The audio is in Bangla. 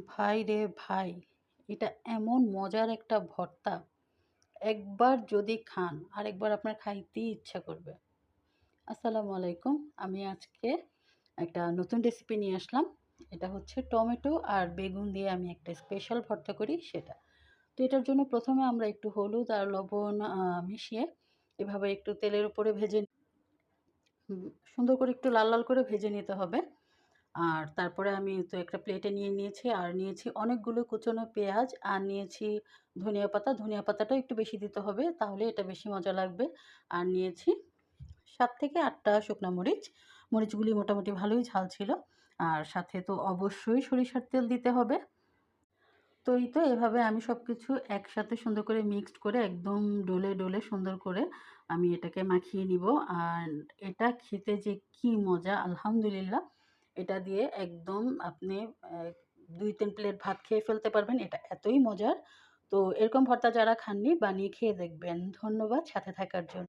ভাই রে ভাই! এটা এমন মজার একটা ভর্তা, একবার যদি খান আরেকবার আপনার খাইতেই ইচ্ছা করবে। আসসালামু আলাইকুম। আমি আজকে একটা নতুন রেসিপি নিয়ে আসলাম। এটা হচ্ছে টমেটো আর বেগুন দিয়ে আমি একটা স্পেশাল ভর্তা করি সেটা। তো এটার জন্য ১ম এ আমরা একটু হলুদ আর লবণ মিশিয়ে এভাবে একটু তেলের উপরে ভেজে সুন্দর করে একটু লাল, লাল করে ভেজে নিতে হবে। আর তারপরে আমি তো একটা প্লেটে নিয়ে নিয়েছি আর নিয়েছি অনেকগুলো কুচনো পেঁয়াজ আর নিয়েছি ধনিয়া পাতা। ধনিয়া পাতাটাও একটু বেশি দিতে হবে তাহলে এটা বেশি মজা লাগবে। আর নিয়েছি ৭ থেকে ৮ টা শুকনা মরিচ। মরিচগুলি মোটামুটি ভালোই ঝাল ছিল। আর সাথে তো অবশ্যই সরিষার তেল দিতে হবে। তো এই তো এভাবে আমি সবকিছু একসাথে সুন্দর করে মিক্সড করে একদম ডলে, ডলে সুন্দর করে আমি এটাকে মাখিয়ে নিব। আর এটা খেতে যে কি মজা আলহামদুলিল্লাহ! এটা দিয়ে একদম আপনি ২-৩ প্লেট ভাত খেয়ে ফেলতে পারবেন। এটা এতই মজার। তো এরকম ভর্তা যারা খাননি বানিয়ে খেয়ে দেখবেন। ধন্যবাদ সাথে থাকার জন্য।